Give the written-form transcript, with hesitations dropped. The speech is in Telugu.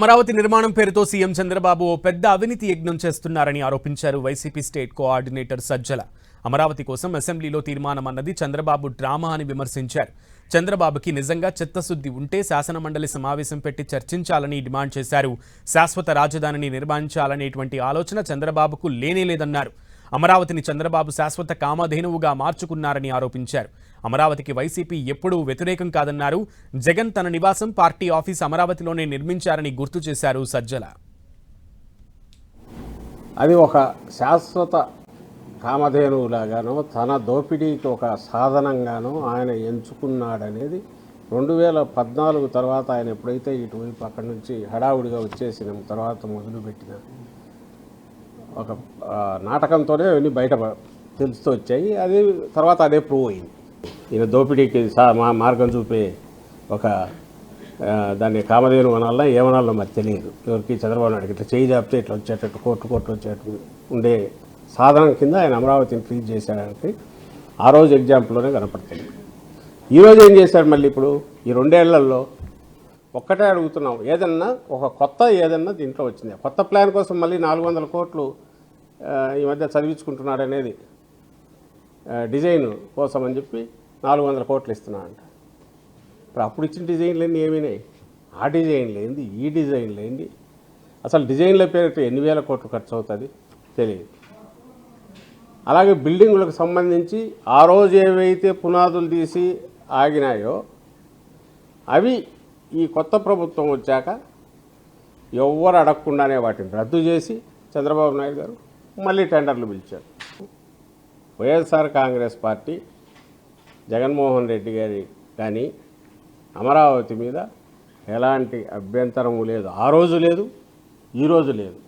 అమరావతి నిర్మాణం పేరుతో సీఎం చంద్రబాబు ఓ పెద్ద అవినీతి యజ్ఞం చేస్తున్నారని ఆరోపించారు YCP state coordinator Sajjala. Amaravati కోసం అసెంబ్లీలో తీర్మానం అన్నది చంద్రబాబు డ్రామా అని విమర్శించారు. చంద్రబాబుకి నిజంగా చిత్తశుద్ధి ఉంటే శాసనమండలి సమావేశం పెట్టి చర్చించాలని డిమాండ్ చేశారు. శాశ్వత రాజధానిని నిర్మించాలనేటువంటి ఆలోచన చంద్రబాబుకు లేనేలేదన్నారు. అమరావతిని చంద్రబాబు శాశ్వత కామధేనువుగా మార్చుకున్నారని ఆరోపించారు. అమరావతికి వైసీపీ ఎప్పుడూ వ్యతిరేకం కాదన్నారు. జగన్ తన నివాసం పార్టీ ఆఫీస్ అమరావతిలోనే నిర్మించారని గుర్తు చేశారు సజ్జల. అది ఒక శాశ్వత కామధేనువులాగానో తన దోపిడీకి ఒక సాధనంగానో ఆయన ఎంచుకున్నాడనేది 2014 తర్వాత ఆయన ఎప్పుడైతే ఇటువైపు అక్కడి నుంచి హడావుడిగా వచ్చేసిన తర్వాత మొదలుపెట్టిన ఒక నాటకంతోనే అవన్నీ బయట తెలుస్తూ వచ్చాయి. అది తర్వాత అదే ప్రూవ్ అయింది. ఈయన దోపిడీకి మార్గం చూపే ఒక దాన్ని కామధేను అనాలన్నా ఏమనాలన్నా మరి తెలియదు ఎవరికి. చంద్రబాబు నాయుడుకి ఇట్లా చేయి జాపితే ఇట్లా వచ్చేటట్టు కోట్లు వచ్చేటట్టు ఉండే సాధనం కింద ఆయన అమరావతిని ట్రీట్ చేశాడంటే ఆ రోజు ఎగ్జాంపుల్లోనే కనపడుతుంది. ఈరోజు ఏం చేశాడు మళ్ళీ ఇప్పుడు ఈ 2 ఏళ్లలో ఒక్కటే అడుగుతున్నాం, ఏదన్నా ఒక కొత్త ఏదన్నా దీంట్లో వచ్చింది. కొత్త ప్లాన్ కోసం మళ్ళీ 400 కోట్లు ఈ మధ్య చదివించుకుంటున్నాడు అనేది డిజైన్ కోసం అని చెప్పి 400 కోట్లు ఇస్తున్నాడంట. ఇప్పుడు అప్పుడు ఇచ్చిన డిజైన్లన్నీ ఏమైనాయి? ఆ డిజైన్లు ఏంది, ఈ డిజైన్లు ఏంది, అసలు డిజైన్ల పేరు ఎన్ని వేల కోట్లు ఖర్చు అవుతుంది తెలియదు. అలాగే బిల్డింగులకు సంబంధించి ఆ రోజు ఏవైతే పునాదులు తీసి ఆగినాయో అవి ఈ కొత్త ప్రభుత్వం వచ్చాక ఎవ్వరు అడగకుండానే వాటిని రద్దు చేసి చంద్రబాబు నాయుడు గారు మళ్ళీ టెండర్లు పిలిచారు. వైఎస్ఆర్ కాంగ్రెస్ పార్టీ జగన్మోహన్ రెడ్డి గారి కానీ అమరావతి మీద ఎలాంటి అభ్యంతరము లేదు. ఆ రోజు లేదు, ఈరోజు లేదు.